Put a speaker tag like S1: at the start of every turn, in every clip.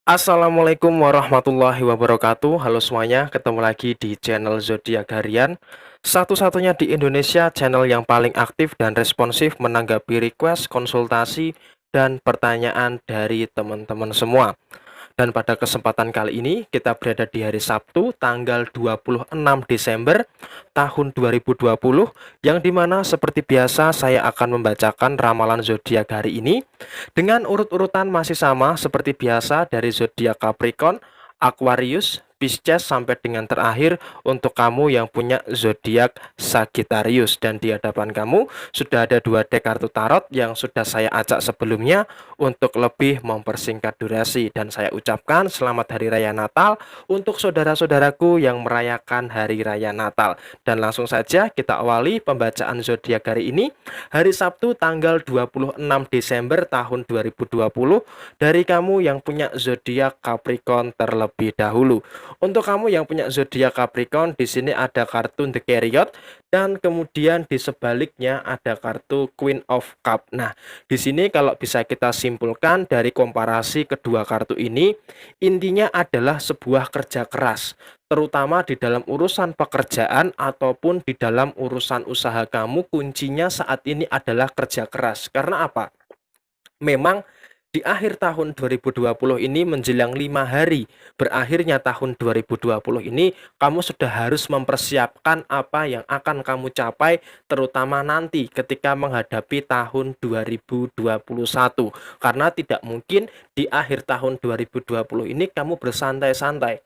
S1: Assalamualaikum warahmatullahi wabarakatuh. Halo semuanya, ketemu lagi di channel Zodiak Harian. Satu-satunya di Indonesia channel yang paling aktif dan responsif menanggapi request, konsultasi, dan pertanyaan dari teman-teman semua. Dan pada kesempatan kali ini kita berada di hari Sabtu tanggal 26 Desember tahun 2020, yang dimana seperti biasa saya akan membacakan ramalan zodiak hari ini dengan urut-urutan masih sama seperti biasa dari zodiak Capricorn, Aquarius, Pisces sampai dengan terakhir untuk kamu yang punya zodiak Sagittarius. Dan di hadapan kamu sudah ada dua deck kartu tarot yang sudah saya acak sebelumnya untuk lebih mempersingkat durasi. Dan saya ucapkan selamat Hari Raya Natal untuk saudara-saudaraku yang merayakan Hari Raya Natal. Dan langsung saja kita awali pembacaan zodiak hari ini, hari Sabtu tanggal 26 Desember tahun 2020, dari kamu yang punya zodiak Capricorn terlebih dahulu. Untuk kamu yang punya zodiak Capricorn, di sini ada kartu The Chariot dan kemudian di sebaliknya ada kartu Queen of Cup. Nah, di sini kalau bisa kita simpulkan dari komparasi kedua kartu ini, intinya adalah sebuah kerja keras, terutama di dalam urusan pekerjaan ataupun di dalam urusan usaha kamu. Kuncinya saat ini adalah kerja keras. Karena apa? Memang di akhir tahun 2020 ini menjelang 5 hari berakhirnya tahun 2020 ini, kamu sudah harus mempersiapkan apa yang akan kamu capai, terutama nanti ketika menghadapi tahun 2021. Karena tidak mungkin di akhir tahun 2020 ini kamu bersantai-santai.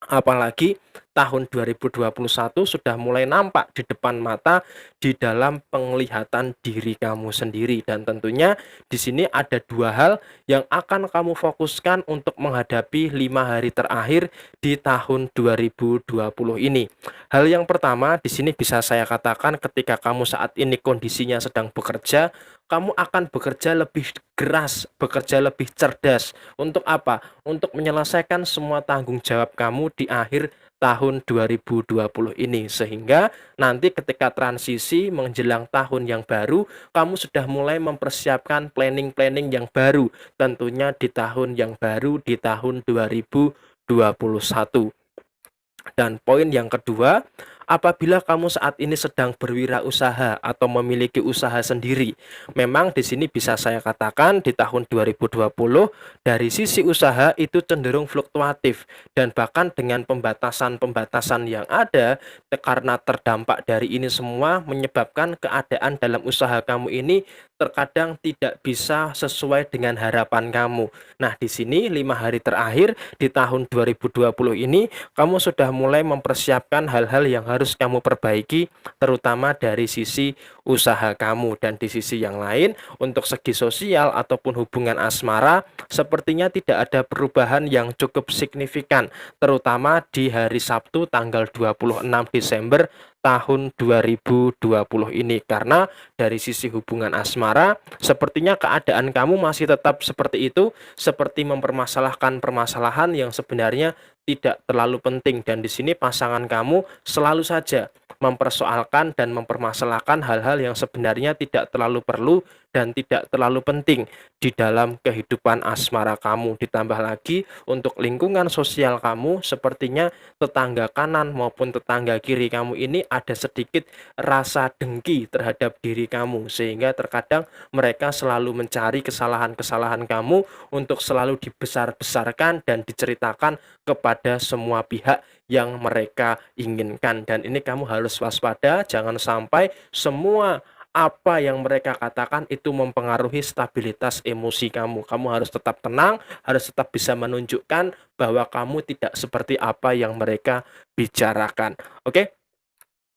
S1: Apalagi tahun 2021 sudah mulai nampak di depan mata di dalam penglihatan diri kamu sendiri. Dan tentunya di sini ada dua hal yang akan kamu fokuskan untuk menghadapi 5 hari terakhir di tahun 2020 ini. Hal yang pertama di sini bisa saya katakan, ketika kamu saat ini kondisinya sedang bekerja, kamu akan bekerja lebih keras, bekerja lebih cerdas. Untuk apa? Untuk menyelesaikan semua tanggung jawab kamu di akhir tahun 2020 ini, sehingga nanti ketika transisi menjelang tahun yang baru, kamu sudah mulai mempersiapkan planning-planning yang baru, tentunya di tahun yang baru, di tahun 2021. Dan poin yang kedua, apabila kamu saat ini sedang berwirausaha atau memiliki usaha sendiri, memang di sini bisa saya katakan di tahun 2020 dari sisi usaha itu cenderung fluktuatif, dan bahkan dengan pembatasan-pembatasan yang ada karena terdampak dari ini semua menyebabkan keadaan dalam usaha kamu ini terkadang tidak bisa sesuai dengan harapan kamu. Nah, di sini 5 hari terakhir di tahun 2020 ini kamu sudah mulai mempersiapkan hal-hal yang harus kamu perbaiki, terutama dari sisi usaha kamu. Dan di sisi yang lain, untuk segi sosial ataupun hubungan asmara, sepertinya tidak ada perubahan yang cukup signifikan, terutama di hari Sabtu tanggal 26 Desember tahun 2020 ini. Karena dari sisi hubungan asmara, sepertinya keadaan kamu masih tetap seperti itu, seperti mempermasalahkan permasalahan yang sebenarnya tidak terlalu penting. Dan di sini pasangan kamu selalu saja mempersoalkan dan mempermasalahkan hal-hal yang sebenarnya tidak terlalu perlu dan tidak terlalu penting di dalam kehidupan asmara kamu. Ditambah lagi untuk lingkungan sosial kamu, sepertinya tetangga kanan maupun tetangga kiri kamu ini ada sedikit rasa dengki terhadap diri kamu, sehingga terkadang mereka selalu mencari kesalahan-kesalahan kamu untuk selalu dibesar-besarkan dan diceritakan kepada semua pihak yang mereka inginkan. Dan ini kamu harus waspada, jangan sampai semua apa yang mereka katakan itu mempengaruhi stabilitas emosi kamu. Kamu harus tetap tenang, harus tetap bisa menunjukkan bahwa kamu tidak seperti apa yang mereka bicarakan. Oke?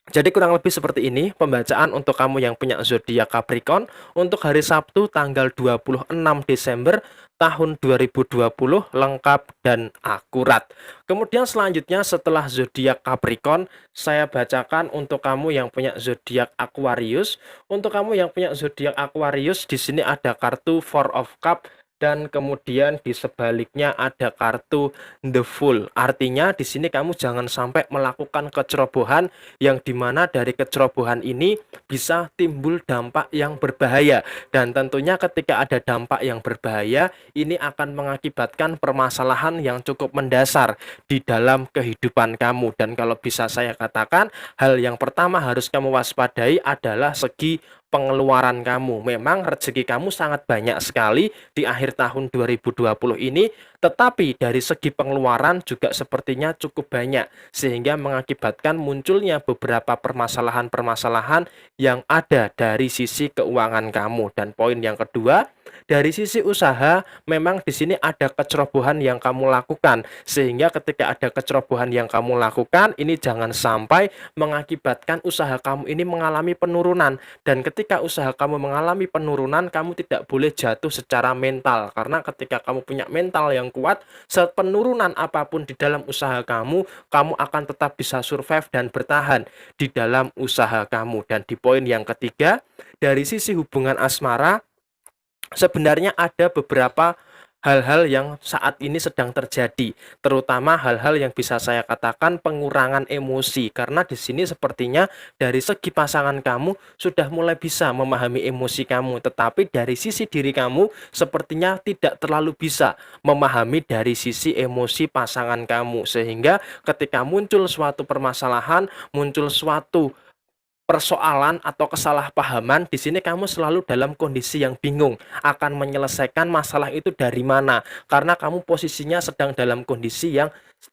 S1: Jadi kurang lebih seperti ini pembacaan untuk kamu yang punya zodiak Capricorn untuk hari Sabtu tanggal 26 Desember tahun 2020, lengkap dan akurat. Kemudian selanjutnya setelah zodiak Capricorn, saya bacakan untuk kamu yang punya zodiak Aquarius. Untuk kamu yang punya zodiak Aquarius, di sini ada kartu Four of Cup dan kemudian di sebaliknya ada kartu The Fool. Artinya di sini kamu jangan sampai melakukan kecerobohan yang dimana dari kecerobohan ini bisa timbul dampak yang berbahaya. Dan tentunya ketika ada dampak yang berbahaya, ini akan mengakibatkan permasalahan yang cukup mendasar di dalam kehidupan kamu. Dan kalau bisa saya katakan, hal yang pertama harus kamu waspadai adalah segi pengeluaran kamu. Memang rezeki kamu sangat banyak sekali di akhir tahun 2020 ini, tetapi dari segi pengeluaran juga sepertinya cukup banyak, sehingga mengakibatkan munculnya beberapa permasalahan-permasalahan yang ada dari sisi keuangan kamu. Dan poin yang kedua, dari sisi usaha, memang di sini ada kecerobohan yang kamu lakukan, sehingga ketika ada kecerobohan yang kamu lakukan, ini jangan sampai mengakibatkan usaha kamu ini mengalami penurunan. Dan ketika usaha kamu mengalami penurunan, kamu tidak boleh jatuh secara mental, karena ketika kamu punya mental yang kuat, sepenurunan apapun di dalam usaha kamu, kamu akan tetap bisa survive dan bertahan di dalam usaha kamu. Dan di poin yang ketiga, dari sisi hubungan asmara, sebenarnya ada beberapa hal-hal yang saat ini sedang terjadi, terutama hal-hal yang bisa saya katakan pengurangan emosi, karena di sini sepertinya dari segi pasangan kamu sudah mulai bisa memahami emosi kamu, tetapi dari sisi diri kamu sepertinya tidak terlalu bisa memahami dari sisi emosi pasangan kamu, sehingga ketika muncul suatu permasalahan, muncul suatu persoalan atau kesalahpahaman, di sini kamu selalu dalam kondisi yang bingung akan menyelesaikan masalah itu dari mana, karena kamu posisinya sedang dalam kondisi yang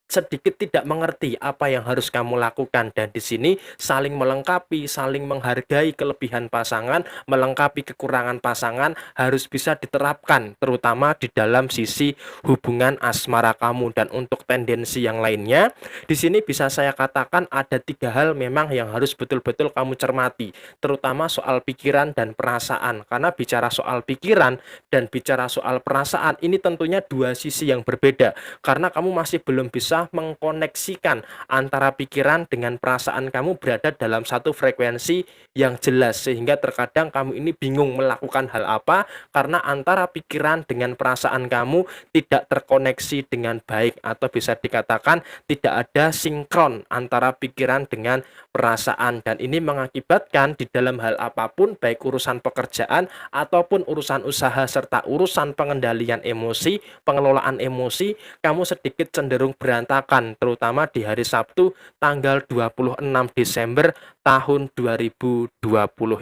S1: sedikit tidak mengerti apa yang harus kamu lakukan. Dan di sini saling melengkapi, saling menghargai kelebihan pasangan, melengkapi kekurangan pasangan harus bisa diterapkan, terutama di dalam sisi hubungan asmara kamu. Dan untuk tendensi yang lainnya, di sini bisa saya katakan ada 3 hal memang yang harus betul-betul kamu cermati, terutama soal pikiran dan perasaan. Karena bicara soal pikiran dan bicara soal perasaan, ini tentunya 2 sisi yang berbeda, karena kamu masih belum bisa mengkoneksikan antara pikiran dengan perasaan kamu berada dalam satu frekuensi yang jelas, sehingga terkadang kamu ini bingung melakukan hal apa karena antara pikiran dengan perasaan kamu tidak terkoneksi dengan baik, atau bisa dikatakan tidak ada sinkron antara pikiran dengan perasaan. Dan ini mengakibatkan di dalam hal apapun, baik urusan pekerjaan ataupun urusan usaha serta urusan pengendalian emosi, pengelolaan emosi, kamu sedikit cenderung berantakan, terutama di hari Sabtu tanggal 26 Desember tahun 2020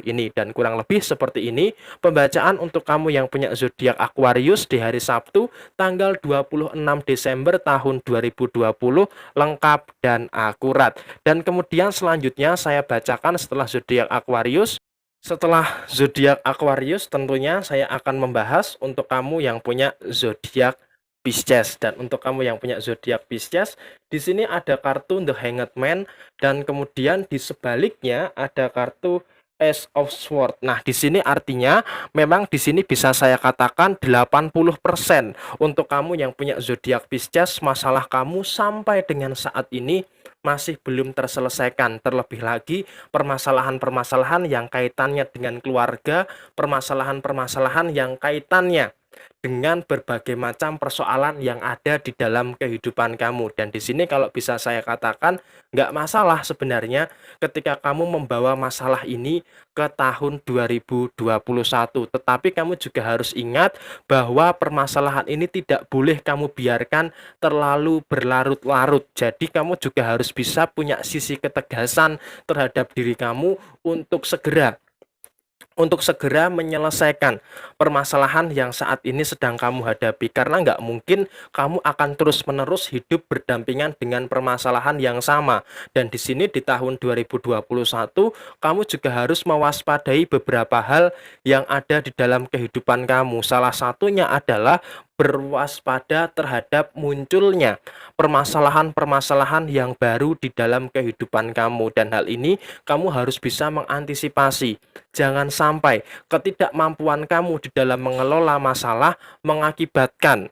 S1: ini. Dan kurang lebih seperti ini pembacaan untuk kamu yang punya zodiak Aquarius di hari Sabtu tanggal 26 Desember tahun 2020, lengkap dan akurat. Dan kemudian selanjutnya saya bacakan setelah zodiak Aquarius. Setelah zodiak Aquarius, tentunya saya akan membahas untuk kamu yang punya zodiak Pisces. Dan untuk kamu yang punya zodiak Pisces, di sini ada kartu The Hanged Man, dan kemudian di sebaliknya ada kartu Ace of Swords. Nah, di sini artinya memang di sini bisa saya katakan 80% untuk kamu yang punya zodiak Pisces, masalah kamu sampai dengan saat ini masih belum terselesaikan. Terlebih lagi permasalahan-permasalahan yang kaitannya dengan keluarga, permasalahan-permasalahan yang kaitannya dengan berbagai macam persoalan yang ada di dalam kehidupan kamu. Dan di sini kalau bisa saya katakan, nggak masalah sebenarnya ketika kamu membawa masalah ini ke tahun 2021. Tetapi kamu juga harus ingat bahwa permasalahan ini tidak boleh kamu biarkan terlalu berlarut-larut. Jadi kamu juga harus bisa punya sisi ketegasan terhadap diri kamu untuk segera menyelesaikan permasalahan yang saat ini sedang kamu hadapi, karena nggak mungkin kamu akan terus-menerus hidup berdampingan dengan permasalahan yang sama. Dan di sini di tahun 2021 kamu juga harus mewaspadai beberapa hal yang ada di dalam kehidupan kamu. Salah satunya adalah berwaspada terhadap munculnya permasalahan-permasalahan yang baru di dalam kehidupan kamu, dan hal ini kamu harus bisa mengantisipasi. Jangan sampai ketidakmampuan kamu di dalam mengelola masalah mengakibatkan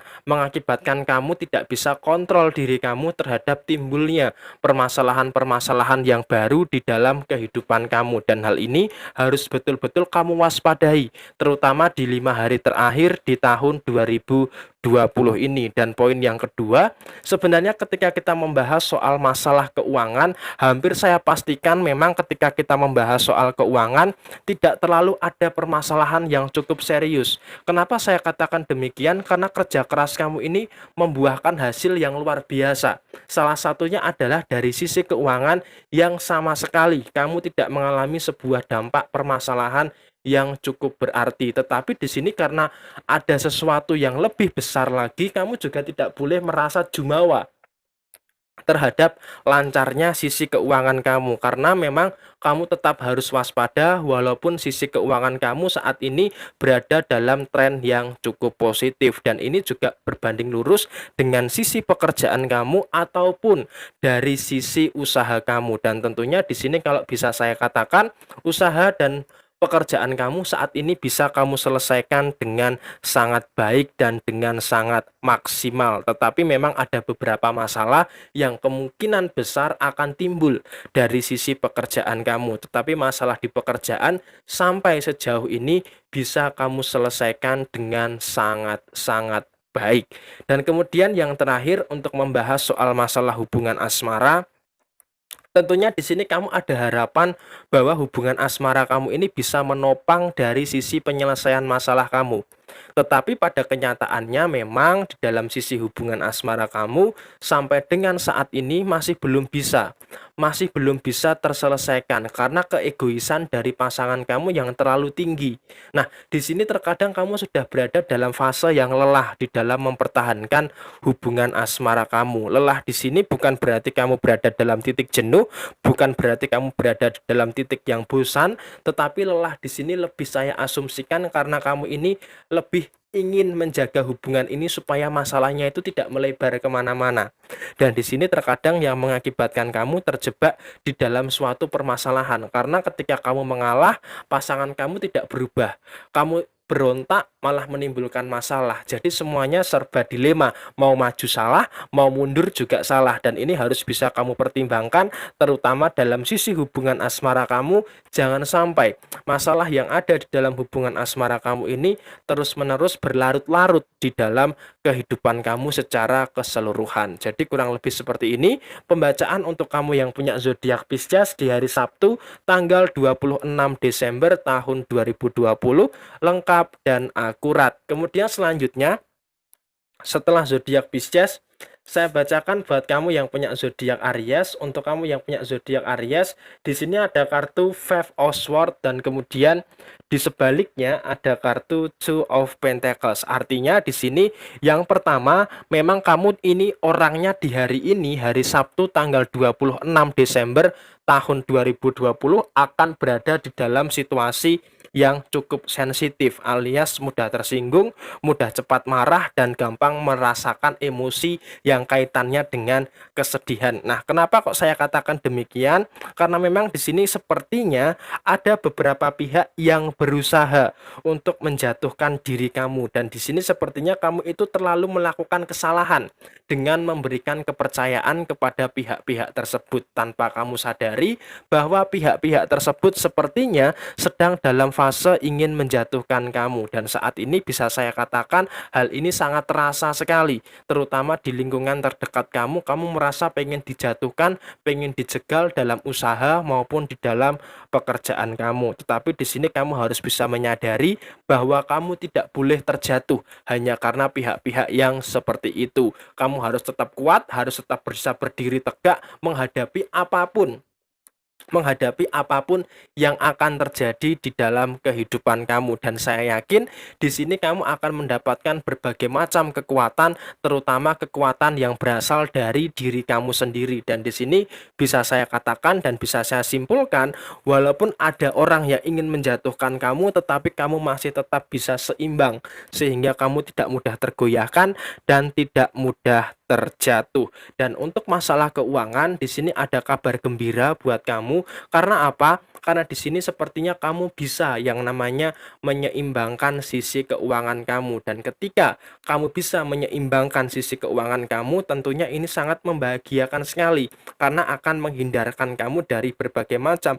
S1: kamu tidak bisa kontrol diri kamu terhadap timbulnya permasalahan-permasalahan yang baru di dalam kehidupan kamu, dan hal ini harus betul-betul kamu waspadai, terutama di 5 hari terakhir di tahun 2020 ini. Dan poin yang kedua, sebenarnya ketika kita membahas soal masalah keuangan, hampir saya pastikan memang ketika kita membahas soal keuangan tidak terlalu ada permasalahan yang cukup serius. Kenapa saya katakan demikian? Karena kerja keras kamu ini membuahkan hasil yang luar biasa. Salah satunya adalah dari sisi keuangan yang sama sekali kamu tidak mengalami sebuah dampak permasalahan yang cukup berarti. Tetapi di sini karena ada sesuatu yang lebih besar lagi, kamu juga tidak boleh merasa jumawa terhadap lancarnya sisi keuangan kamu, karena memang kamu tetap harus waspada walaupun sisi keuangan kamu saat ini berada dalam tren yang cukup positif, dan ini juga berbanding lurus dengan sisi pekerjaan kamu ataupun dari sisi usaha kamu. Dan tentunya di sini kalau bisa saya katakan, usaha dan pekerjaan kamu saat ini bisa kamu selesaikan dengan sangat baik dan dengan sangat maksimal. Tetapi memang ada beberapa masalah yang kemungkinan besar akan timbul dari sisi pekerjaan kamu. Tetapi masalah di pekerjaan sampai sejauh ini bisa kamu selesaikan dengan sangat-sangat baik. Dan kemudian yang terakhir, untuk membahas soal masalah hubungan asmara, tentunya di sini kamu ada harapan bahwa hubungan asmara kamu ini bisa menopang dari sisi penyelesaian masalah kamu. Tetapi pada kenyataannya memang di dalam sisi hubungan asmara kamu sampai dengan saat ini masih belum bisa terselesaikan karena keegoisan dari pasangan kamu yang terlalu tinggi. Nah, di sini terkadang kamu sudah berada dalam fase yang lelah di dalam mempertahankan hubungan asmara kamu. Lelah di sini bukan berarti kamu berada dalam titik jenuh, bukan berarti kamu berada dalam titik yang bosan, tetapi lelah di sini lebih saya asumsikan karena kamu ini lebih ingin menjaga hubungan ini supaya masalahnya itu tidak melebar kemana-mana. Dan di sini terkadang yang mengakibatkan kamu terjebak di dalam suatu permasalahan, karena ketika kamu mengalah, pasangan kamu tidak berubah. Kamu berontak malah menimbulkan masalah. Jadi semuanya serba dilema, mau maju salah, mau mundur juga salah, dan ini harus bisa kamu pertimbangkan terutama dalam sisi hubungan asmara kamu. Jangan sampai masalah yang ada di dalam hubungan asmara kamu ini terus-menerus berlarut-larut di dalam kehidupan kamu secara keseluruhan. Jadi kurang lebih seperti ini pembacaan untuk kamu yang punya zodiak Pisces di hari Sabtu tanggal 26 Desember tahun 2020, lengkap dan akurat. Kemudian selanjutnya, setelah zodiak Pisces, saya bacakan buat kamu yang punya zodiak Aries. Untuk kamu yang punya zodiak Aries, di sini ada kartu Five of Swords dan kemudian di sebaliknya ada kartu Two of Pentacles. Artinya di sini yang pertama, memang kamu ini orangnya di hari ini, hari Sabtu tanggal 26 Desember tahun 2020 akan berada di dalam situasi yang cukup sensitif, alias mudah tersinggung, mudah cepat marah, dan gampang merasakan emosi yang kaitannya dengan kesedihan. Nah, kenapa kok saya katakan demikian? Karena memang di sini sepertinya ada beberapa pihak yang berusaha untuk menjatuhkan diri kamu, dan di sini sepertinya kamu itu terlalu melakukan kesalahan dengan memberikan kepercayaan kepada pihak-pihak tersebut tanpa kamu sadari bahwa pihak-pihak tersebut sepertinya sedang dalam fase ingin menjatuhkan kamu. Dan saat ini bisa saya katakan hal ini sangat terasa sekali, terutama di lingkungan terdekat kamu. Kamu merasa pengen dijatuhkan, pengen dijegal dalam usaha maupun di dalam pekerjaan kamu. Tetapi di sini kamu harus bisa menyadari bahwa kamu tidak boleh terjatuh hanya karena pihak-pihak yang seperti itu. Kamu harus tetap kuat, harus tetap bisa berdiri tegak menghadapi apapun menghadapi apapun yang akan terjadi di dalam kehidupan kamu, dan saya yakin di sini kamu akan mendapatkan berbagai macam kekuatan, terutama kekuatan yang berasal dari diri kamu sendiri. Dan di sini bisa saya katakan dan bisa saya simpulkan, walaupun ada orang yang ingin menjatuhkan kamu, tetapi kamu masih tetap bisa seimbang sehingga kamu tidak mudah tergoyahkan dan tidak mudah terjatuh. Dan untuk masalah keuangan, di sini ada kabar gembira buat kamu. Karena apa? Karena di sini sepertinya kamu bisa yang namanya menyeimbangkan sisi keuangan kamu, dan ketika kamu bisa menyeimbangkan sisi keuangan kamu, tentunya ini sangat membahagiakan sekali karena akan menghindarkan kamu dari berbagai macam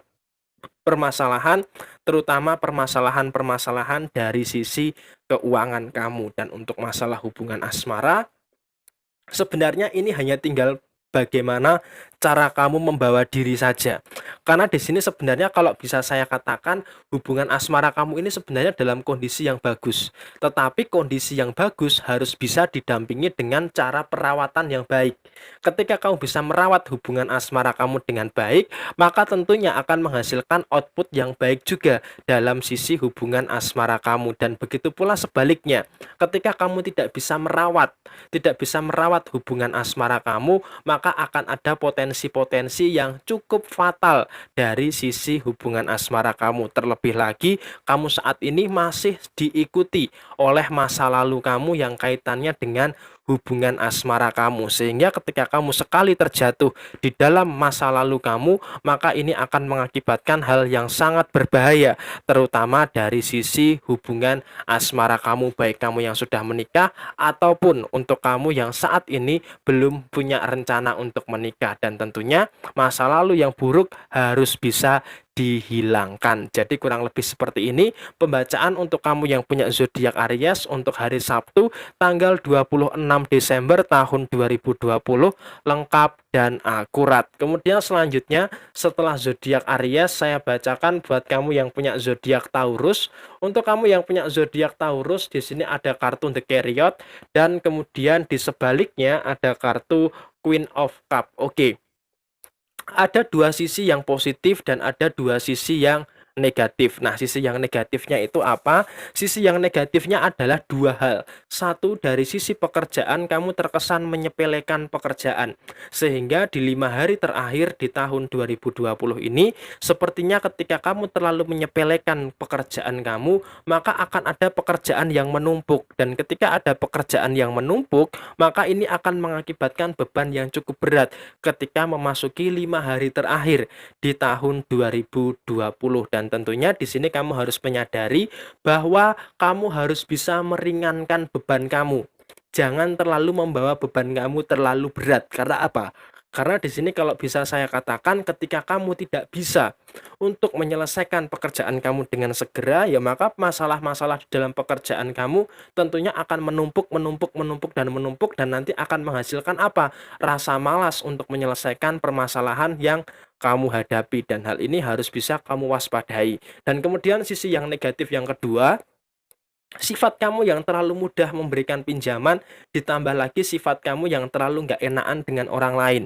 S1: permasalahan, terutama permasalahan-permasalahan dari sisi keuangan kamu. Dan untuk masalah hubungan asmara, sebenarnya ini hanya tinggal bagaimana cara kamu membawa diri saja. Karena di sini sebenarnya kalau bisa saya katakan, hubungan asmara kamu ini sebenarnya dalam kondisi yang bagus. Tetapi kondisi yang bagus harus bisa didampingi dengan cara perawatan yang baik. Ketika kamu bisa merawat hubungan asmara kamu dengan baik, maka tentunya akan menghasilkan output yang baik juga dalam sisi hubungan asmara kamu. Dan begitu pula sebaliknya, ketika kamu tidak bisa merawat hubungan asmara kamu, maka akan ada potensi-potensi yang cukup fatal dari sisi hubungan asmara kamu. Terlebih lagi, kamu saat ini masih diikuti oleh masa lalu kamu yang kaitannya dengan hubungan asmara kamu, sehingga ketika kamu sekali terjatuh di dalam masa lalu kamu, maka ini akan mengakibatkan hal yang sangat berbahaya, terutama dari sisi hubungan asmara kamu, baik kamu yang sudah menikah ataupun untuk kamu yang saat ini belum punya rencana untuk menikah. Dan tentunya masa lalu yang buruk harus bisa dihilangkan. Jadi kurang lebih seperti ini pembacaan untuk kamu yang punya zodiak Aries untuk hari Sabtu tanggal 26 Desember tahun 2020, lengkap dan akurat. Kemudian selanjutnya setelah zodiak Aries, saya bacakan buat kamu yang punya zodiak Taurus. Untuk kamu yang punya zodiak Taurus, di sini ada kartu The Chariot dan kemudian di sebaliknya ada kartu Queen of Cup. Oke. Ada dua sisi yang positif dan ada dua sisi yang negatif. Nah, sisi yang negatifnya itu apa? Sisi yang negatifnya adalah dua hal. Satu, dari sisi pekerjaan kamu terkesan menyepelekan pekerjaan. Sehingga di 5 hari terakhir di tahun 2020 ini, sepertinya ketika kamu terlalu menyepelekan pekerjaan kamu, maka akan ada pekerjaan yang menumpuk. Dan ketika ada pekerjaan yang menumpuk, maka ini akan mengakibatkan beban yang cukup berat ketika memasuki 5 hari terakhir di tahun 2020. Dan tentunya di sini kamu harus menyadari bahwa kamu harus bisa meringankan beban kamu. Jangan terlalu membawa beban kamu terlalu berat. Karena apa? Karena di sini kalau bisa saya katakan, ketika kamu tidak bisa untuk menyelesaikan pekerjaan kamu dengan segera, ya maka masalah-masalah di dalam pekerjaan kamu tentunya akan menumpuk, menumpuk, menumpuk, dan menumpuk, dan nanti akan menghasilkan apa? Rasa malas untuk menyelesaikan permasalahan yang kamu hadapi, dan hal ini harus bisa kamu waspadai. Dan kemudian sisi yang negatif yang kedua, sifat kamu yang terlalu mudah memberikan pinjaman, ditambah lagi sifat kamu yang terlalu nggak enakan dengan orang lain.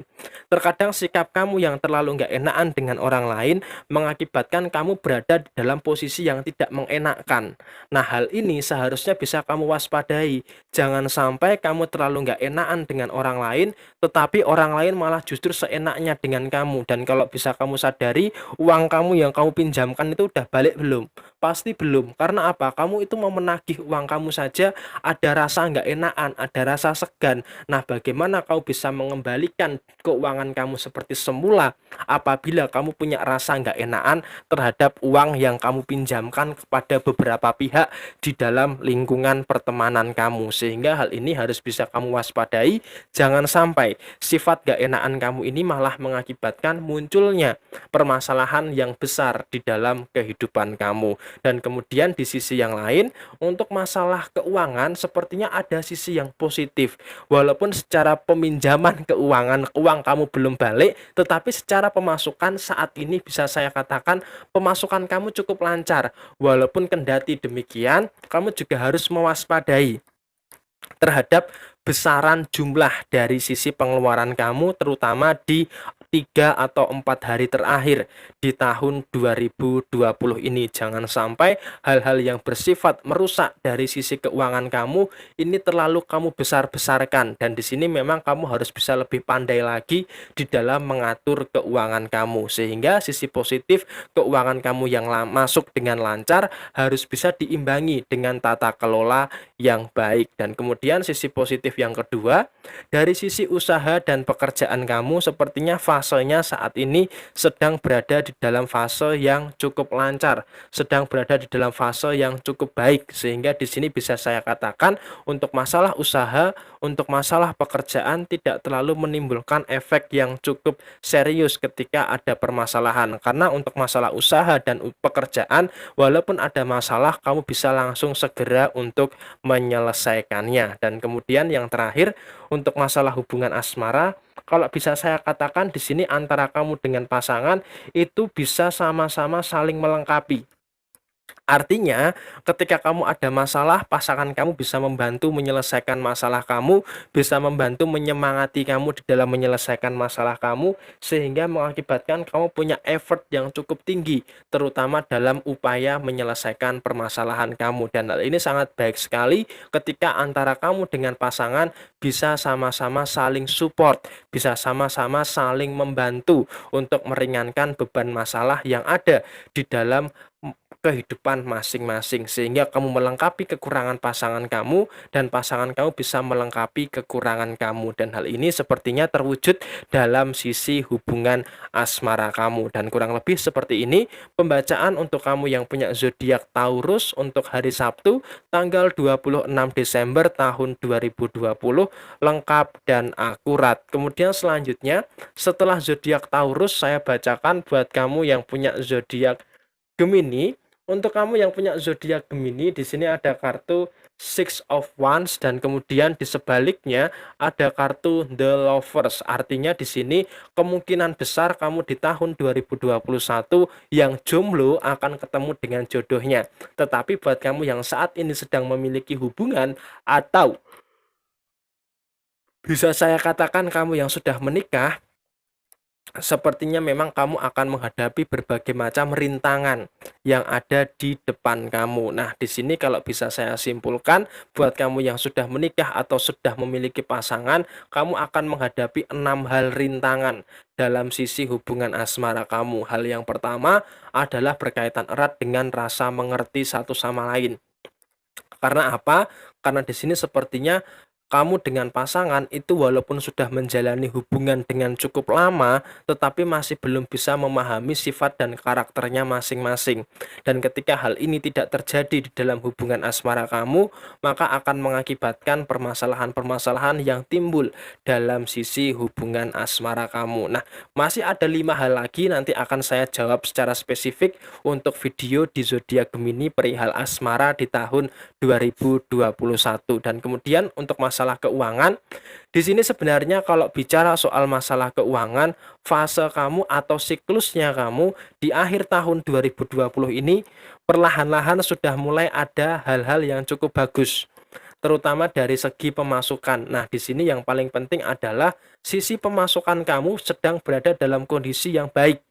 S1: Terkadang sikap kamu yang terlalu nggak enakan dengan orang lain mengakibatkan kamu berada di dalam posisi yang tidak mengenakkan. Nah, hal ini seharusnya bisa kamu waspadai. Jangan sampai kamu terlalu nggak enakan dengan orang lain, tetapi orang lain malah justru seenaknya dengan kamu. Dan kalau bisa kamu sadari, uang kamu yang kamu pinjamkan itu udah balik belum? Pasti belum. Karena apa? Kamu itu mau menagih uang kamu saja ada rasa nggak enakan, ada rasa segan. Nah, bagaimana kau bisa mengembalikan keuangan kamu seperti semula apabila kamu punya rasa nggak enakan terhadap uang yang kamu pinjamkan kepada beberapa pihak di dalam lingkungan pertemanan kamu? Sehingga hal ini harus bisa kamu waspadai. Jangan sampai sifat nggak enakan kamu ini malah mengakibatkan munculnya permasalahan yang besar di dalam kehidupan kamu. Dan kemudian di sisi yang lain, untuk masalah keuangan sepertinya ada sisi yang positif. Walaupun secara peminjaman keuangan, uang kamu belum balik, tetapi secara pemasukan saat ini bisa saya katakan pemasukan kamu cukup lancar. Walaupun kendati demikian, kamu juga harus mewaspadai terhadap besaran jumlah dari sisi pengeluaran kamu, terutama di 3 atau 4 hari terakhir di tahun 2020 ini. Jangan sampai hal-hal yang bersifat merusak dari sisi keuangan kamu ini terlalu kamu besar-besarkan, dan di sini memang kamu harus bisa lebih pandai lagi di dalam mengatur keuangan kamu, sehingga sisi positif keuangan kamu yang masuk dengan lancar harus bisa diimbangi dengan tata kelola yang baik. Dan kemudian sisi positif yang kedua, dari sisi usaha dan pekerjaan kamu sepertinya fasenya saat ini sedang berada di dalam fase yang cukup lancar, sedang berada di dalam fase yang cukup baik, sehingga di sini bisa saya katakan untuk masalah usaha, untuk masalah pekerjaan tidak terlalu menimbulkan efek yang cukup serius ketika ada permasalahan. Karena untuk masalah usaha dan pekerjaan, walaupun ada masalah, kamu bisa langsung segera untuk menyelesaikannya. Dan kemudian yang terakhir, untuk masalah hubungan asmara, kalau bisa saya katakan di sini antara kamu dengan pasangan itu bisa sama-sama saling melengkapi. Artinya, ketika kamu ada masalah, pasangan kamu bisa membantu menyelesaikan masalah kamu, bisa membantu menyemangati kamu di dalam menyelesaikan masalah kamu, sehingga mengakibatkan kamu punya effort yang cukup tinggi, terutama dalam upaya menyelesaikan permasalahan kamu. Dan hal ini sangat baik sekali ketika antara kamu dengan pasangan bisa sama-sama saling support, bisa sama-sama saling membantu untuk meringankan beban masalah yang ada di dalam kehidupan masing-masing, sehingga kamu melengkapi kekurangan pasangan kamu dan pasangan kamu bisa melengkapi kekurangan kamu. Dan hal ini sepertinya terwujud dalam sisi hubungan asmara kamu. Dan kurang lebih seperti ini pembacaan untuk kamu yang punya zodiak Taurus untuk hari Sabtu tanggal 26 Desember tahun 2020, lengkap dan akurat. Kemudian selanjutnya setelah zodiak Taurus, saya bacakan buat kamu yang punya zodiak Gemini. Untuk kamu yang punya zodiak Gemini, di sini ada kartu Six of Wands dan kemudian di sebaliknya ada kartu The Lovers. Artinya di sini kemungkinan besar kamu di tahun 2021 yang jomblo akan ketemu dengan jodohnya. Tetapi buat kamu yang saat ini sedang memiliki hubungan atau bisa saya katakan kamu yang sudah menikah, sepertinya memang kamu akan menghadapi berbagai macam rintangan yang ada di depan kamu. Nah, di sini kalau bisa saya simpulkan, buat kamu yang sudah menikah atau sudah memiliki pasangan, kamu akan menghadapi 6 hal rintangan dalam sisi hubungan asmara kamu. Hal yang pertama adalah berkaitan erat dengan rasa mengerti satu sama lain. Karena apa? Karena di sini sepertinya kamu dengan pasangan itu walaupun sudah menjalani hubungan dengan cukup lama, tetapi masih belum bisa memahami sifat dan karakternya masing-masing. Dan ketika hal ini tidak terjadi di dalam hubungan asmara kamu, maka akan mengakibatkan permasalahan-permasalahan yang timbul dalam sisi hubungan asmara kamu. Nah, masih ada 5 hal lagi, nanti akan saya jawab secara spesifik untuk video di zodiak Gemini perihal asmara di tahun 2021. Dan kemudian untuk masalah keuangan, di sini sebenarnya kalau bicara soal masalah keuangan, fase kamu atau siklusnya kamu di akhir tahun 2020 ini perlahan-lahan sudah mulai ada hal-hal yang cukup bagus, terutama dari segi pemasukan. Nah, di sini yang paling penting adalah sisi pemasukan kamu sedang berada dalam kondisi yang baik.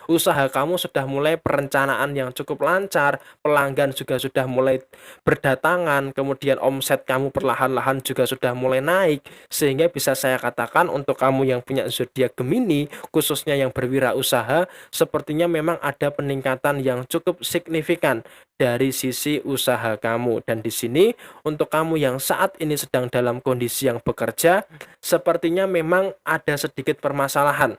S1: Usaha kamu sudah mulai perencanaan yang cukup lancar, pelanggan juga sudah mulai berdatangan, kemudian omset kamu perlahan-lahan juga sudah mulai naik, sehingga bisa saya katakan untuk kamu yang punya zodiak Gemini, khususnya yang berwirausaha, sepertinya memang ada peningkatan yang cukup signifikan dari sisi usaha kamu. Dan di sini untuk kamu yang saat ini sedang dalam kondisi yang bekerja, sepertinya memang ada sedikit permasalahan,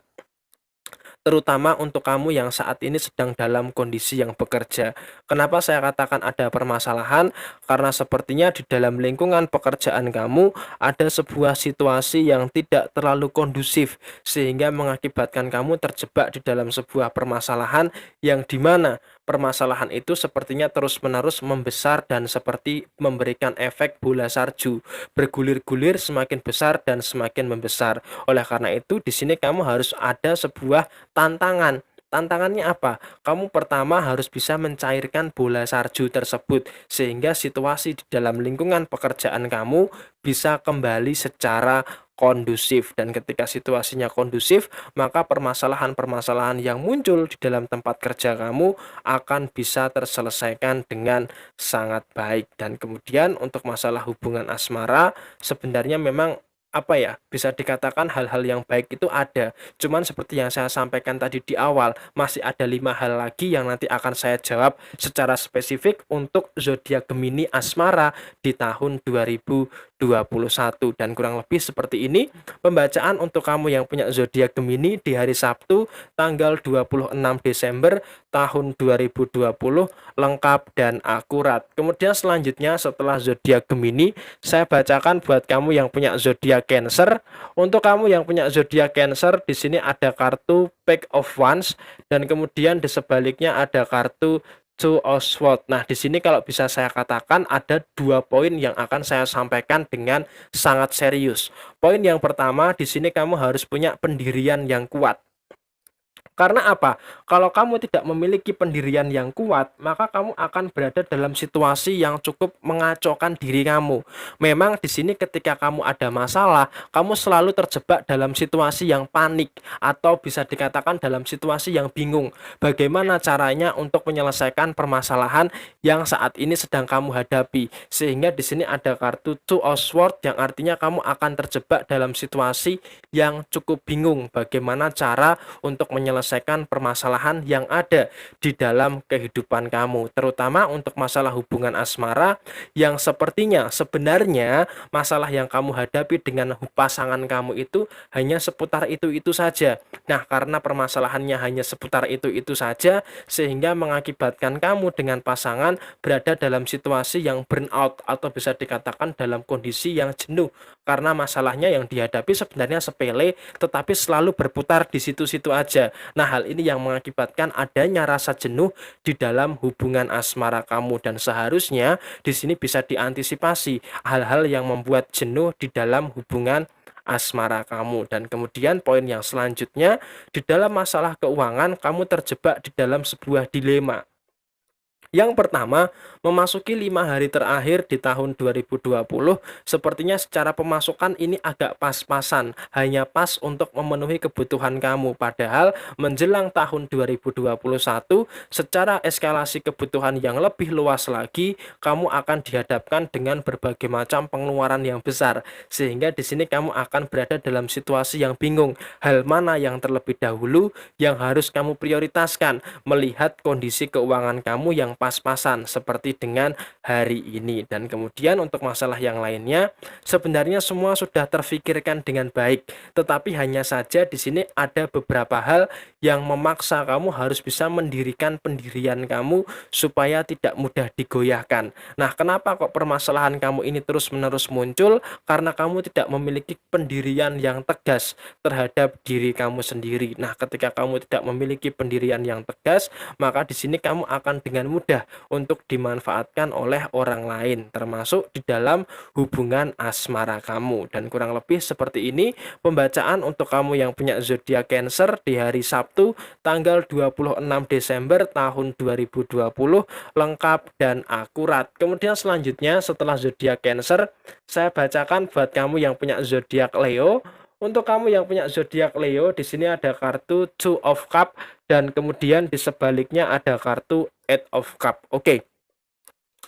S1: terutama untuk kamu yang saat ini sedang dalam kondisi yang bekerja. Kenapa saya katakan ada permasalahan? Karena sepertinya di dalam lingkungan pekerjaan kamu ada sebuah situasi yang tidak terlalu kondusif, sehingga mengakibatkan kamu terjebak di dalam sebuah permasalahan yang dimana permasalahan itu sepertinya terus-menerus membesar dan seperti memberikan efek bola salju, bergulir-gulir semakin besar dan semakin membesar. Oleh karena itu, di sini kamu harus ada sebuah tantangan. Tantangannya apa? Kamu pertama harus bisa mencairkan bola salju tersebut, sehingga situasi di dalam lingkungan pekerjaan kamu bisa kembali secara kondusif. Dan ketika situasinya kondusif, maka permasalahan-permasalahan yang muncul di dalam tempat kerja kamu akan bisa terselesaikan dengan sangat baik. Dan kemudian untuk masalah hubungan asmara, sebenarnya memang apa ya, bisa dikatakan hal-hal yang baik itu ada. Cuman seperti yang saya sampaikan tadi di awal, masih ada 5 hal lagi yang nanti akan saya jawab secara spesifik untuk zodiak Gemini asmara di tahun 2021. Dan kurang lebih seperti ini pembacaan untuk kamu yang punya zodiak Gemini di hari Sabtu tanggal 26 Desember tahun 2020, lengkap dan akurat. Kemudian selanjutnya setelah zodiak Gemini, saya bacakan buat kamu yang punya zodiak Cancer. Untuk kamu yang punya zodiak Cancer, di sini ada kartu Page of Wands dan kemudian di sebaliknya ada kartu Two of Swords. Nah, di sini kalau bisa saya katakan ada 2 poin yang akan saya sampaikan dengan sangat serius. Poin yang pertama, di sini kamu harus punya pendirian yang kuat. Karena apa? Kalau kamu tidak memiliki pendirian yang kuat, maka kamu akan berada dalam situasi yang cukup mengacaukan diri kamu. Memang di sini ketika kamu ada masalah, kamu selalu terjebak dalam situasi yang panik atau bisa dikatakan dalam situasi yang bingung. Bagaimana caranya untuk menyelesaikan permasalahan yang saat ini sedang kamu hadapi? Sehingga di sini ada kartu Two of Swords yang artinya kamu akan terjebak dalam situasi yang cukup bingung. Bagaimana cara untuk menyelesaikan permasalahan yang ada di dalam kehidupan kamu, terutama untuk masalah hubungan asmara yang sepertinya sebenarnya masalah yang kamu hadapi dengan pasangan kamu itu hanya seputar itu-itu saja. Nah, karena permasalahannya hanya seputar itu-itu saja, sehingga mengakibatkan kamu dengan pasangan berada dalam situasi yang burnout atau bisa dikatakan dalam kondisi yang jenuh karena masalahnya yang dihadapi sebenarnya sepele tetapi selalu berputar di situ-situ aja. Nah, hal ini yang mengakibatkan adanya rasa jenuh di dalam hubungan asmara kamu dan seharusnya di sini bisa diantisipasi hal-hal yang membuat jenuh di dalam hubungan asmara kamu. Dan kemudian poin yang selanjutnya, di dalam masalah keuangan kamu terjebak di dalam sebuah dilema. Yang pertama, memasuki 5 hari terakhir di tahun 2020, sepertinya secara pemasukan ini agak pas-pasan, hanya pas untuk memenuhi kebutuhan kamu. Padahal menjelang tahun 2021, secara eskalasi kebutuhan yang lebih luas lagi, kamu akan dihadapkan dengan berbagai macam pengeluaran yang besar. Sehingga di sini kamu akan berada dalam situasi yang bingung. Hal mana yang terlebih dahulu yang harus kamu prioritaskan melihat kondisi keuangan kamu yang pas-pasan seperti dengan hari ini. Dan kemudian untuk masalah yang lainnya sebenarnya semua sudah terfikirkan dengan baik, tetapi hanya saja di sini ada beberapa hal yang memaksa kamu harus bisa mendirikan pendirian kamu supaya tidak mudah digoyahkan. Nah, kenapa kok permasalahan kamu ini terus-menerus muncul? Karena kamu tidak memiliki pendirian yang tegas terhadap diri kamu sendiri. Nah, ketika kamu tidak memiliki pendirian yang tegas, maka di sini kamu akan dengan mudah untuk dimanfaatkan oleh orang lain, termasuk di dalam hubungan asmara kamu. Dan kurang lebih seperti ini pembacaan untuk kamu yang punya zodiak Cancer di hari Sabtu tanggal 26 Desember tahun 2020, lengkap dan akurat. Kemudian selanjutnya setelah zodiak Cancer, saya bacakan buat kamu yang punya zodiak Leo. Untuk kamu yang punya zodiak Leo, di sini ada kartu Two of Cup dan kemudian di sebaliknya ada kartu Eight of Cup. Oke.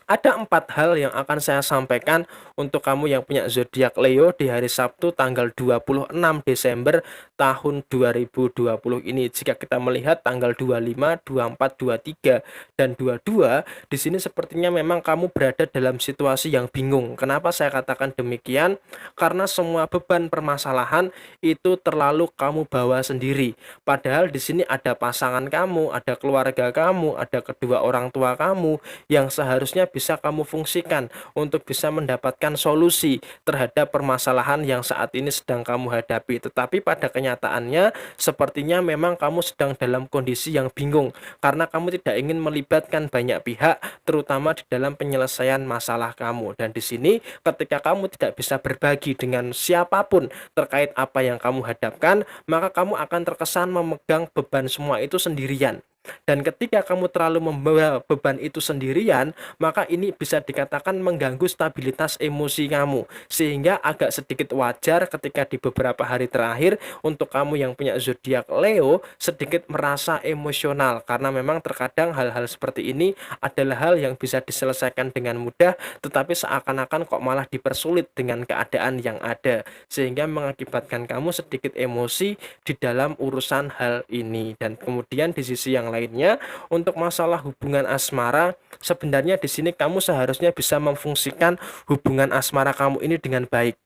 S1: Ada 4 hal yang akan saya sampaikan untuk kamu yang punya zodiak Leo di hari Sabtu tanggal 26 Desember tahun 2020 ini. Jika kita melihat tanggal 25, 24, 23 dan 22, di sini sepertinya memang kamu berada dalam situasi yang bingung. Kenapa saya katakan demikian? Karena semua beban permasalahan itu terlalu kamu bawa sendiri. Padahal di sini ada pasangan kamu, ada keluarga kamu, ada kedua orang tua kamu yang seharusnya bisa kamu fungsikan untuk bisa mendapatkan solusi terhadap permasalahan yang saat ini sedang kamu hadapi. Tetapi pada kenyataannya sepertinya memang kamu sedang dalam kondisi yang bingung karena kamu tidak ingin melibatkan banyak pihak terutama di dalam penyelesaian masalah kamu. Dan di sini ketika kamu tidak bisa berbagi dengan siapapun terkait apa yang kamu hadapkan, maka kamu akan terkesan memegang beban semua itu sendirian. Dan ketika kamu terlalu membawa beban itu sendirian, maka ini bisa dikatakan mengganggu stabilitas emosi kamu. Sehingga agak sedikit wajar ketika di beberapa hari terakhir untuk kamu yang punya zodiak Leo sedikit merasa emosional karena memang terkadang hal-hal seperti ini adalah hal yang bisa diselesaikan dengan mudah, tetapi seakan-akan kok malah dipersulit dengan keadaan yang ada, sehingga mengakibatkan kamu sedikit emosi di dalam urusan hal ini. Dan kemudian di sisi yang lainnya, untuk masalah hubungan asmara, sebenarnya di sini kamu seharusnya bisa memfungsikan hubungan asmara kamu ini dengan baik.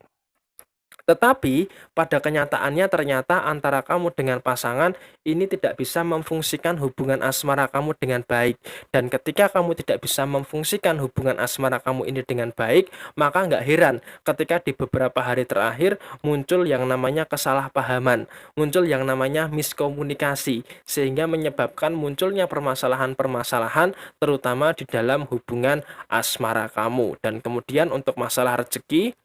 S1: Tetapi pada kenyataannya ternyata antara kamu dengan pasangan ini tidak bisa memfungsikan hubungan asmara kamu dengan baik. Dan ketika kamu tidak bisa memfungsikan hubungan asmara kamu ini dengan baik, maka nggak heran ketika di beberapa hari terakhir muncul yang namanya kesalahpahaman, muncul yang namanya miskomunikasi, sehingga menyebabkan munculnya permasalahan-permasalahan terutama di dalam hubungan asmara kamu. Dan kemudian untuk masalah rezeki,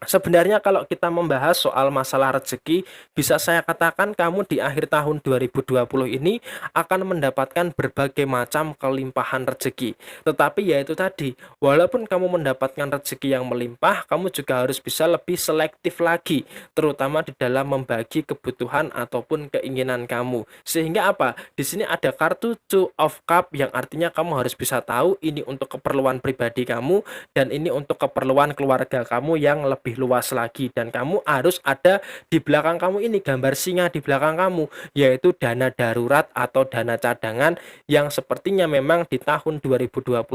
S1: sebenarnya kalau kita membahas soal masalah rezeki, bisa saya katakan kamu di akhir tahun 2020 ini akan mendapatkan berbagai macam kelimpahan rezeki. Tetapi ya itu tadi, walaupun kamu mendapatkan rezeki yang melimpah, kamu juga harus bisa lebih selektif lagi, terutama di dalam membagi kebutuhan ataupun keinginan kamu. Sehingga apa? Di sini ada kartu Two of Cup yang artinya kamu harus bisa tahu ini untuk keperluan pribadi kamu dan ini untuk keperluan keluarga kamu yang lebih luas lagi, dan kamu harus ada di belakang kamu ini gambar singa di belakang kamu, yaitu dana darurat atau dana cadangan yang sepertinya memang di tahun 2021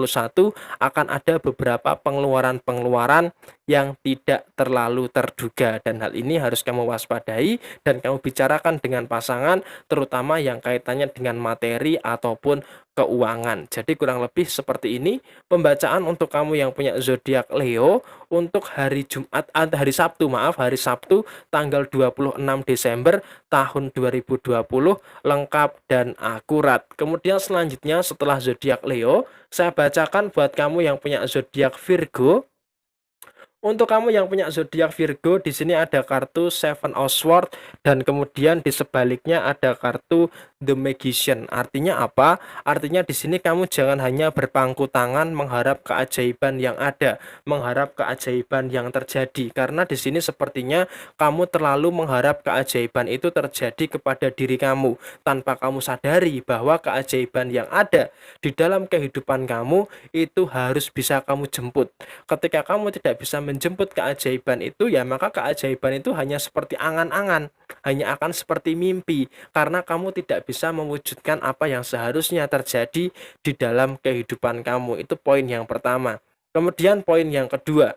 S1: akan ada beberapa pengeluaran-pengeluaran yang tidak terlalu terduga, dan hal ini harus kamu waspadai dan kamu bicarakan dengan pasangan, terutama yang kaitannya dengan materi ataupun keuangan. Jadi kurang lebih seperti ini pembacaan untuk kamu yang punya zodiak Leo untuk hari hari Sabtu tanggal 26 Desember tahun 2020, lengkap dan akurat. Kemudian selanjutnya setelah zodiak Leo, saya bacakan buat kamu yang punya zodiak Virgo. Untuk kamu yang punya zodiak Virgo, di sini ada kartu Seven of Swords dan kemudian di sebaliknya ada kartu The Magician. Artinya apa? Artinya di sini kamu jangan hanya berpangku tangan mengharap keajaiban yang ada, mengharap keajaiban yang terjadi, karena di sini sepertinya kamu terlalu mengharap keajaiban itu terjadi kepada diri kamu tanpa kamu sadari bahwa keajaiban yang ada di dalam kehidupan kamu itu harus bisa kamu jemput. Ketika kamu tidak bisa menjemput keajaiban itu, ya maka keajaiban itu hanya seperti angan-angan, hanya akan seperti mimpi, karena kamu tidak bisa mewujudkan apa yang seharusnya terjadi di dalam kehidupan kamu. Itu poin yang pertama. Kemudian poin yang kedua,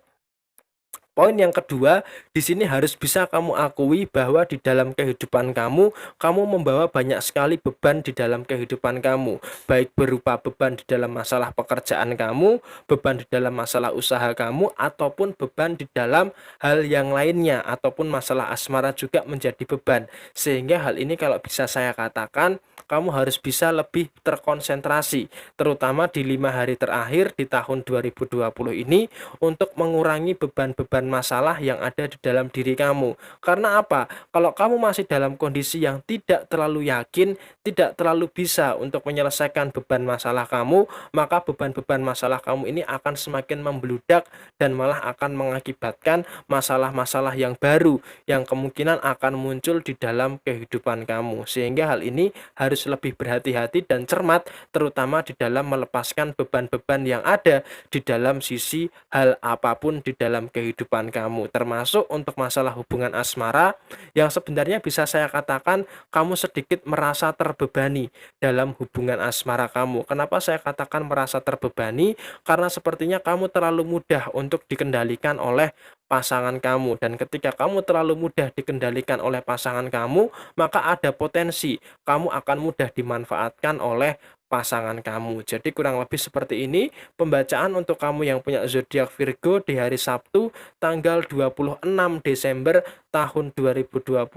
S1: di sini harus bisa kamu akui bahwa di dalam kehidupan kamu, kamu membawa banyak sekali beban di dalam kehidupan kamu, baik berupa beban di dalam masalah pekerjaan kamu, beban di dalam masalah usaha kamu, ataupun beban di dalam hal yang lainnya, ataupun masalah asmara juga menjadi beban. Sehingga hal ini kalau bisa saya katakan, kamu harus bisa lebih terkonsentrasi, terutama di 5 hari terakhir di tahun 2020 ini, untuk mengurangi beban-beban masalah yang ada di dalam diri kamu. Karena apa? Kalau kamu masih dalam kondisi yang tidak terlalu yakin, tidak terlalu bisa untuk menyelesaikan beban masalah kamu, maka beban-beban masalah kamu ini akan semakin membludak dan malah akan mengakibatkan masalah-masalah yang baru yang kemungkinan akan muncul di dalam kehidupan kamu. Sehingga hal ini harus lebih berhati-hati dan cermat, terutama di dalam melepaskan beban-beban yang ada di dalam sisi hal apapun di dalam kehidupan kamu, termasuk untuk masalah hubungan asmara yang sebenarnya bisa saya katakan kamu sedikit merasa terbebani dalam hubungan asmara kamu. Kenapa saya katakan merasa terbebani? Karena sepertinya kamu terlalu mudah untuk dikendalikan oleh pasangan kamu, dan ketika kamu terlalu mudah dikendalikan oleh pasangan kamu, maka ada potensi kamu akan mudah dimanfaatkan oleh pasangan kamu. Jadi kurang lebih seperti ini pembacaan untuk kamu yang punya zodiak Virgo di hari Sabtu tanggal 26 Desember tahun 2020,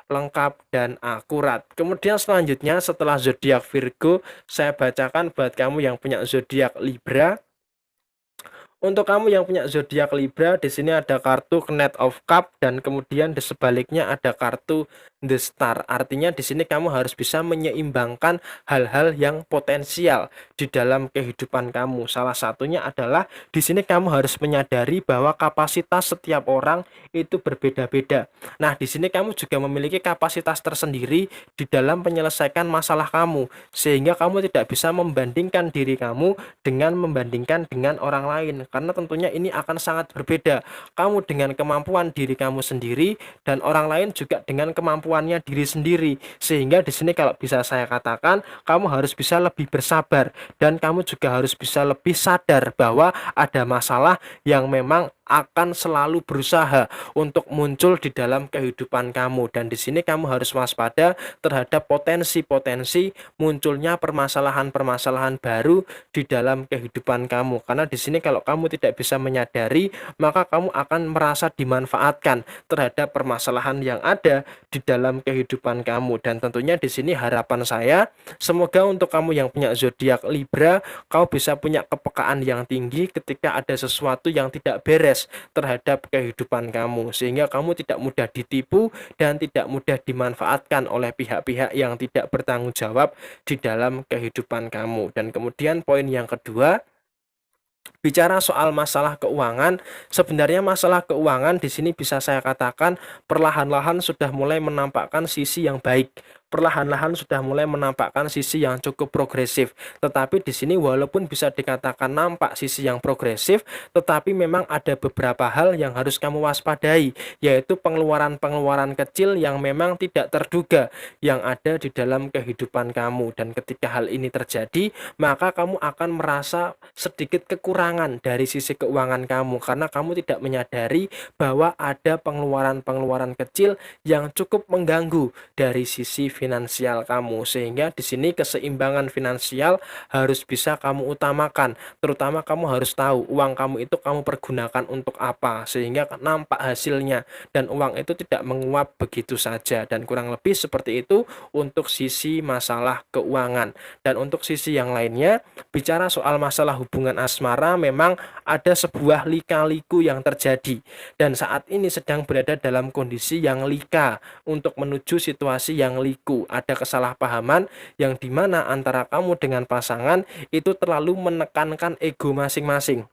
S1: lengkap dan akurat. Kemudian selanjutnya setelah zodiak Virgo, saya bacakan buat kamu yang punya zodiak Libra. Untuk kamu yang punya zodiak Libra, di sini ada kartu Knight of Cup dan kemudian di sebaliknya ada kartu the start. Artinya di sini kamu harus bisa menyeimbangkan hal-hal yang potensial di dalam kehidupan kamu. Salah satunya adalah di sini kamu harus menyadari bahwa kapasitas setiap orang itu berbeda-beda. Nah, di sini kamu juga memiliki kapasitas tersendiri di dalam menyelesaikan masalah kamu, sehingga kamu tidak bisa membandingkan diri kamu dengan membandingkan dengan orang lain, karena tentunya ini akan sangat berbeda. Kamu dengan kemampuan diri kamu sendiri dan orang lain juga dengan kemampuannya diri sendiri. Sehingga di sini kalau bisa saya katakan, kamu harus bisa lebih bersabar dan kamu juga harus bisa lebih sadar bahwa ada masalah yang memang akan selalu berusaha untuk muncul di dalam kehidupan kamu, dan di sini kamu harus waspada terhadap potensi-potensi munculnya permasalahan-permasalahan baru di dalam kehidupan kamu. Karena di sini kalau kamu tidak bisa menyadari, maka kamu akan merasa dimanfaatkan terhadap permasalahan yang ada di dalam kehidupan kamu. Dan tentunya di sini harapan saya, semoga untuk kamu yang punya zodiak Libra, kau bisa punya kepekaan yang tinggi ketika ada sesuatu yang tidak beres terhadap kehidupan kamu, sehingga kamu tidak mudah ditipu dan tidak mudah dimanfaatkan oleh pihak-pihak yang tidak bertanggung jawab di dalam kehidupan kamu. Dan kemudian poin yang kedua, bicara soal masalah keuangan, sebenarnya masalah keuangan di sini bisa saya katakan perlahan-lahan sudah mulai menampakkan sisi yang baik. Perlahan-lahan sudah mulai menampakkan sisi yang cukup progresif. Tetapi di sini walaupun bisa dikatakan nampak sisi yang progresif, tetapi memang ada beberapa hal yang harus kamu waspadai, yaitu pengeluaran-pengeluaran kecil yang memang tidak terduga yang ada di dalam kehidupan kamu. Dan ketika hal ini terjadi, maka kamu akan merasa sedikit kekurangan dari sisi keuangan kamu, karena kamu tidak menyadari bahwa ada pengeluaran-pengeluaran kecil yang cukup mengganggu dari sisi finansial kamu. Sehingga di sini keseimbangan finansial harus bisa kamu utamakan, terutama kamu harus tahu uang kamu itu kamu pergunakan untuk apa, sehingga nampak hasilnya dan uang itu tidak menguap begitu saja. Dan kurang lebih seperti itu untuk sisi masalah keuangan. Dan untuk sisi yang lainnya, bicara soal masalah hubungan asmara, memang ada sebuah lika-liku yang terjadi, dan saat ini sedang berada dalam kondisi yang lika untuk menuju situasi yang liku. Ada kesalahpahaman yang dimana antara kamu dengan pasangan itu terlalu menekankan ego masing-masing.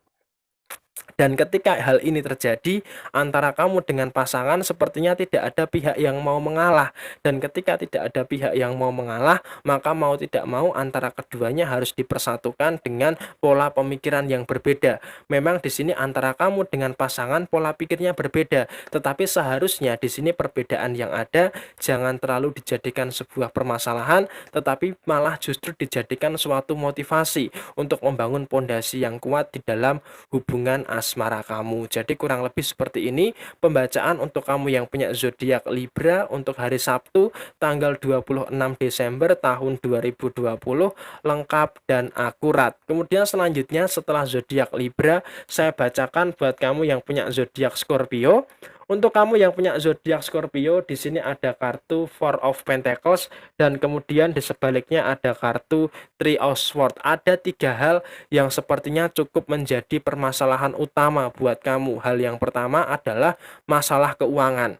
S1: Dan ketika hal ini terjadi antara kamu dengan pasangan, sepertinya tidak ada pihak yang mau mengalah. Dan ketika tidak ada pihak yang mau mengalah, maka mau tidak mau antara keduanya harus dipersatukan dengan pola pemikiran yang berbeda. Memang di sini antara kamu dengan pasangan pola pikirnya berbeda, tetapi seharusnya di sini perbedaan yang ada jangan terlalu dijadikan sebuah permasalahan, tetapi malah justru dijadikan suatu motivasi untuk membangun pondasi yang kuat di dalam hubungan asmara kamu. Jadi kurang lebih seperti ini pembacaan untuk kamu yang punya zodiak Libra untuk hari Sabtu tanggal 26 Desember tahun 2020, lengkap dan akurat. Kemudian selanjutnya setelah zodiak Libra, saya bacakan buat kamu yang punya zodiak Scorpio. Untuk kamu yang punya zodiak Scorpio, di sini ada kartu Four of Pentacles dan kemudian di sebaliknya ada kartu Three of Swords. Ada tiga hal yang sepertinya cukup menjadi permasalahan utama buat kamu. Hal yang pertama adalah masalah keuangan.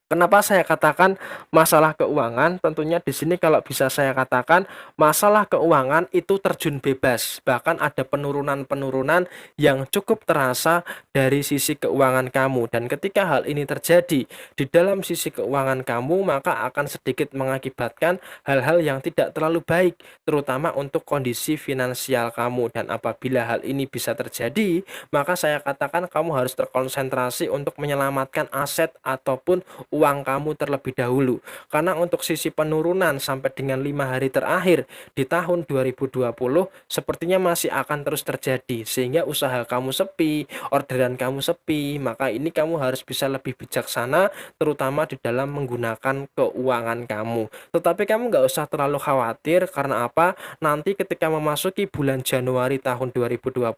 S1: Kenapa saya katakan masalah keuangan? Tentunya di sini kalau bisa saya katakan masalah keuangan itu terjun bebas. Bahkan ada penurunan-penurunan yang cukup terasa dari sisi keuangan kamu. Dan ketika hal ini terjadi di dalam sisi keuangan kamu, maka akan sedikit mengakibatkan hal-hal yang tidak terlalu baik, terutama untuk kondisi finansial kamu. Dan apabila hal ini bisa terjadi, maka saya katakan kamu harus terkonsentrasi untuk menyelamatkan aset ataupun uang kamu terlebih dahulu. Karena untuk sisi penurunan sampai dengan 5 hari terakhir di tahun 2020 sepertinya masih akan terus terjadi, sehingga usaha kamu sepi, orderan kamu sepi. Maka ini kamu harus bisa lebih bijaksana, terutama di dalam menggunakan keuangan kamu. Tetapi kamu nggak usah terlalu khawatir, karena apa? Nanti ketika memasuki bulan Januari tahun 2021,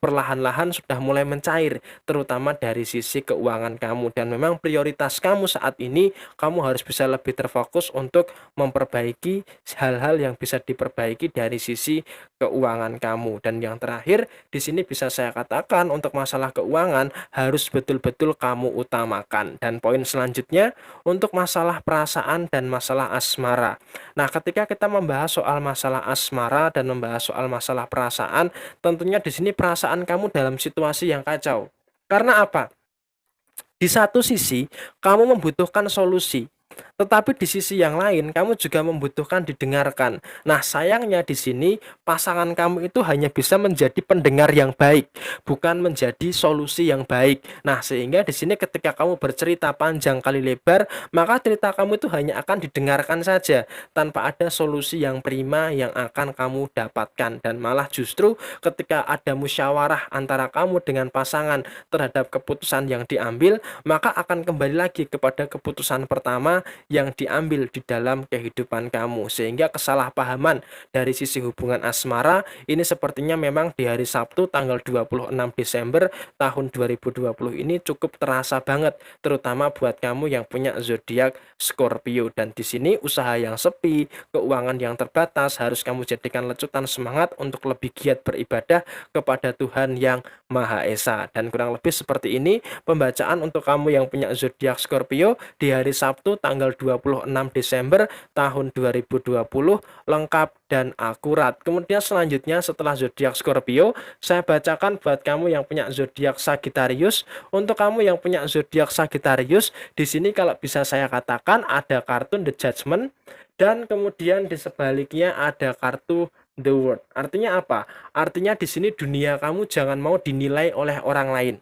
S1: perlahan-lahan sudah mulai mencair, terutama dari sisi keuangan kamu. Dan memang prioritas prioritas kamu saat ini, kamu harus bisa lebih terfokus untuk memperbaiki hal-hal yang bisa diperbaiki dari sisi keuangan kamu. Dan yang terakhir, di sini bisa saya katakan untuk masalah keuangan harus betul-betul kamu utamakan. Dan poin selanjutnya untuk masalah perasaan dan masalah asmara. Nah, ketika kita membahas soal masalah asmara dan membahas soal masalah perasaan, tentunya di sini perasaan kamu dalam situasi yang kacau. Karena apa? Di satu sisi, kamu membutuhkan solusi, tetapi di sisi yang lain kamu juga membutuhkan didengarkan. Nah, sayangnya di sini pasangan kamu itu hanya bisa menjadi pendengar yang baik, bukan menjadi solusi yang baik. Nah, sehingga di sini ketika kamu bercerita panjang kali lebar, maka cerita kamu itu hanya akan didengarkan saja tanpa ada solusi yang prima yang akan kamu dapatkan. Dan malah justru ketika ada musyawarah antara kamu dengan pasangan terhadap keputusan yang diambil, maka akan kembali lagi kepada keputusan pertama yang diambil di dalam kehidupan kamu. Sehingga kesalahpahaman dari sisi hubungan asmara ini sepertinya memang di hari Sabtu tanggal 26 Desember tahun 2020 ini cukup terasa banget, terutama buat kamu yang punya zodiak Scorpio. Dan di sini usaha yang sepi, keuangan yang terbatas harus kamu jadikan lecutan semangat untuk lebih giat beribadah kepada Tuhan yang Maha Esa. Dan kurang lebih seperti ini pembacaan untuk kamu yang punya zodiak Scorpio di hari Sabtu tanggal 26 Desember tahun 2020 lengkap dan akurat. Kemudian selanjutnya setelah zodiak Scorpio, saya bacakan buat kamu yang punya zodiak Sagittarius. Untuk kamu yang punya zodiak Sagittarius, di sini kalau bisa saya katakan ada kartu The Judgment dan kemudian di sebaliknya ada kartu The World. Artinya apa? Artinya di sini dunia kamu jangan mau dinilai oleh orang lain.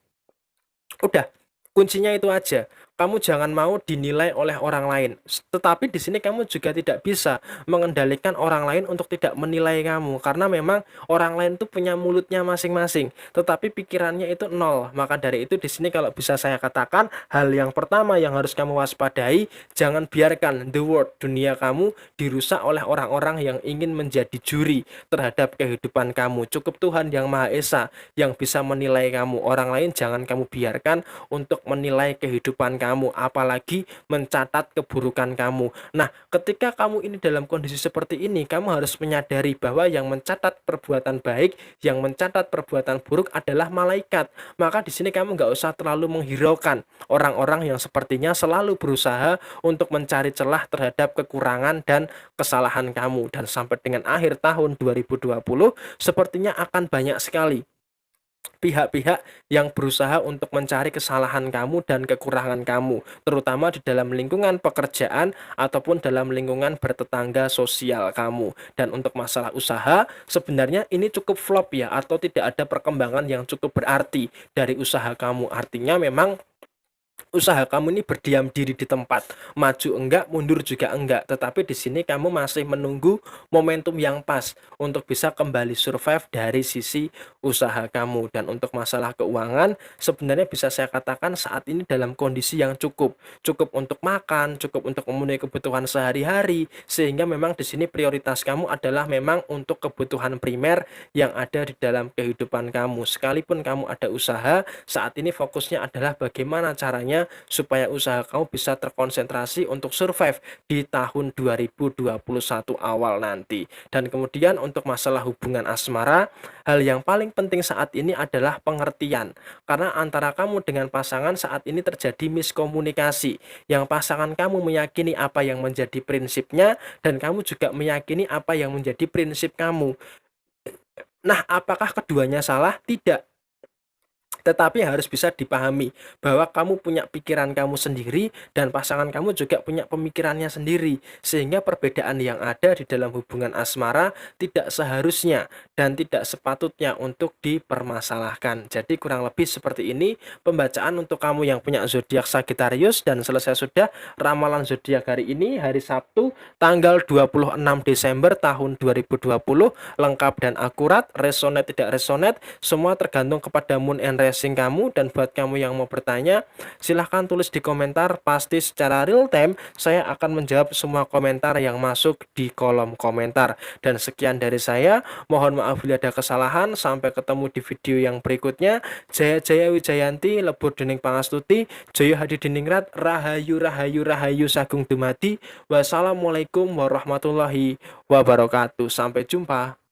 S1: Udah, kuncinya itu aja. Kamu jangan mau dinilai oleh orang lain. Tetapi di sini kamu juga tidak bisa mengendalikan orang lain untuk tidak menilai kamu, karena memang orang lain itu punya mulutnya masing-masing, tetapi pikirannya itu nol. Maka dari itu di sini kalau bisa saya katakan, hal yang pertama yang harus kamu waspadai, jangan biarkan the world, dunia kamu dirusak oleh orang-orang yang ingin menjadi juri terhadap kehidupan kamu. Cukup Tuhan yang Maha Esa yang bisa menilai kamu. Orang lain jangan kamu biarkan untuk menilai kehidupan kamu, apalagi mencatat keburukan kamu. Nah, ketika kamu ini dalam kondisi seperti ini, kamu harus menyadari bahwa yang mencatat perbuatan baik, yang mencatat perbuatan buruk adalah malaikat. Maka di sini kamu nggak usah terlalu menghiraukan orang-orang yang sepertinya selalu berusaha untuk mencari celah terhadap kekurangan dan kesalahan kamu. Dan sampai dengan akhir tahun 2020, sepertinya akan banyak sekali pihak-pihak yang berusaha untuk mencari kesalahan kamu dan kekurangan kamu, terutama di dalam lingkungan pekerjaan ataupun dalam lingkungan bertetangga sosial kamu. Dan untuk masalah usaha, sebenarnya ini cukup flop ya, atau tidak ada perkembangan yang cukup berarti dari usaha kamu. Artinya memang usaha kamu ini berdiam diri di tempat, maju enggak, mundur juga enggak. Tetapi di sini kamu masih menunggu momentum yang pas untuk bisa kembali survive dari sisi usaha kamu. Dan untuk masalah keuangan, sebenarnya bisa saya katakan saat ini dalam kondisi yang cukup untuk makan, cukup untuk memenuhi kebutuhan sehari-hari, sehingga memang di sini prioritas kamu adalah memang untuk kebutuhan primer yang ada di dalam kehidupan kamu. Sekalipun kamu ada usaha, saat ini fokusnya adalah bagaimana caranya supaya usaha kamu bisa terkonsentrasi untuk survive di tahun 2021 awal nanti. Dan kemudian untuk masalah hubungan asmara, hal yang paling penting saat ini adalah pengertian. Karena antara kamu dengan pasangan saat ini terjadi miskomunikasi. Yang pasangan kamu meyakini apa yang menjadi prinsipnya dan kamu juga meyakini apa yang menjadi prinsip kamu. Nah, apakah keduanya salah? Tidak. Tetapi harus bisa dipahami bahwa kamu punya pikiran kamu sendiri dan pasangan kamu juga punya pemikirannya sendiri, sehingga perbedaan yang ada di dalam hubungan asmara tidak seharusnya dan tidak sepatutnya untuk dipermasalahkan. Jadi kurang lebih seperti ini pembacaan untuk kamu yang punya zodiak Sagittarius. Dan selesai sudah ramalan zodiak hari ini, hari Sabtu tanggal 26 Desember tahun 2020, lengkap dan akurat. Resonate tidak resonate semua tergantung kepada moon and refreshing kamu. Dan buat kamu yang mau bertanya, silahkan tulis di komentar. Pasti secara real time saya akan menjawab semua komentar yang masuk di kolom komentar. Dan sekian dari saya, mohon maaf bila ada kesalahan. Sampai ketemu di video yang berikutnya. Jaya Jaya Wijayanti, lebur dening pangastuti, Jaya Hadi Diningrat, Rahayu Rahayu Rahayu Sagung Dumadi. Wassalamualaikum warahmatullahi wabarakatuh. Sampai jumpa.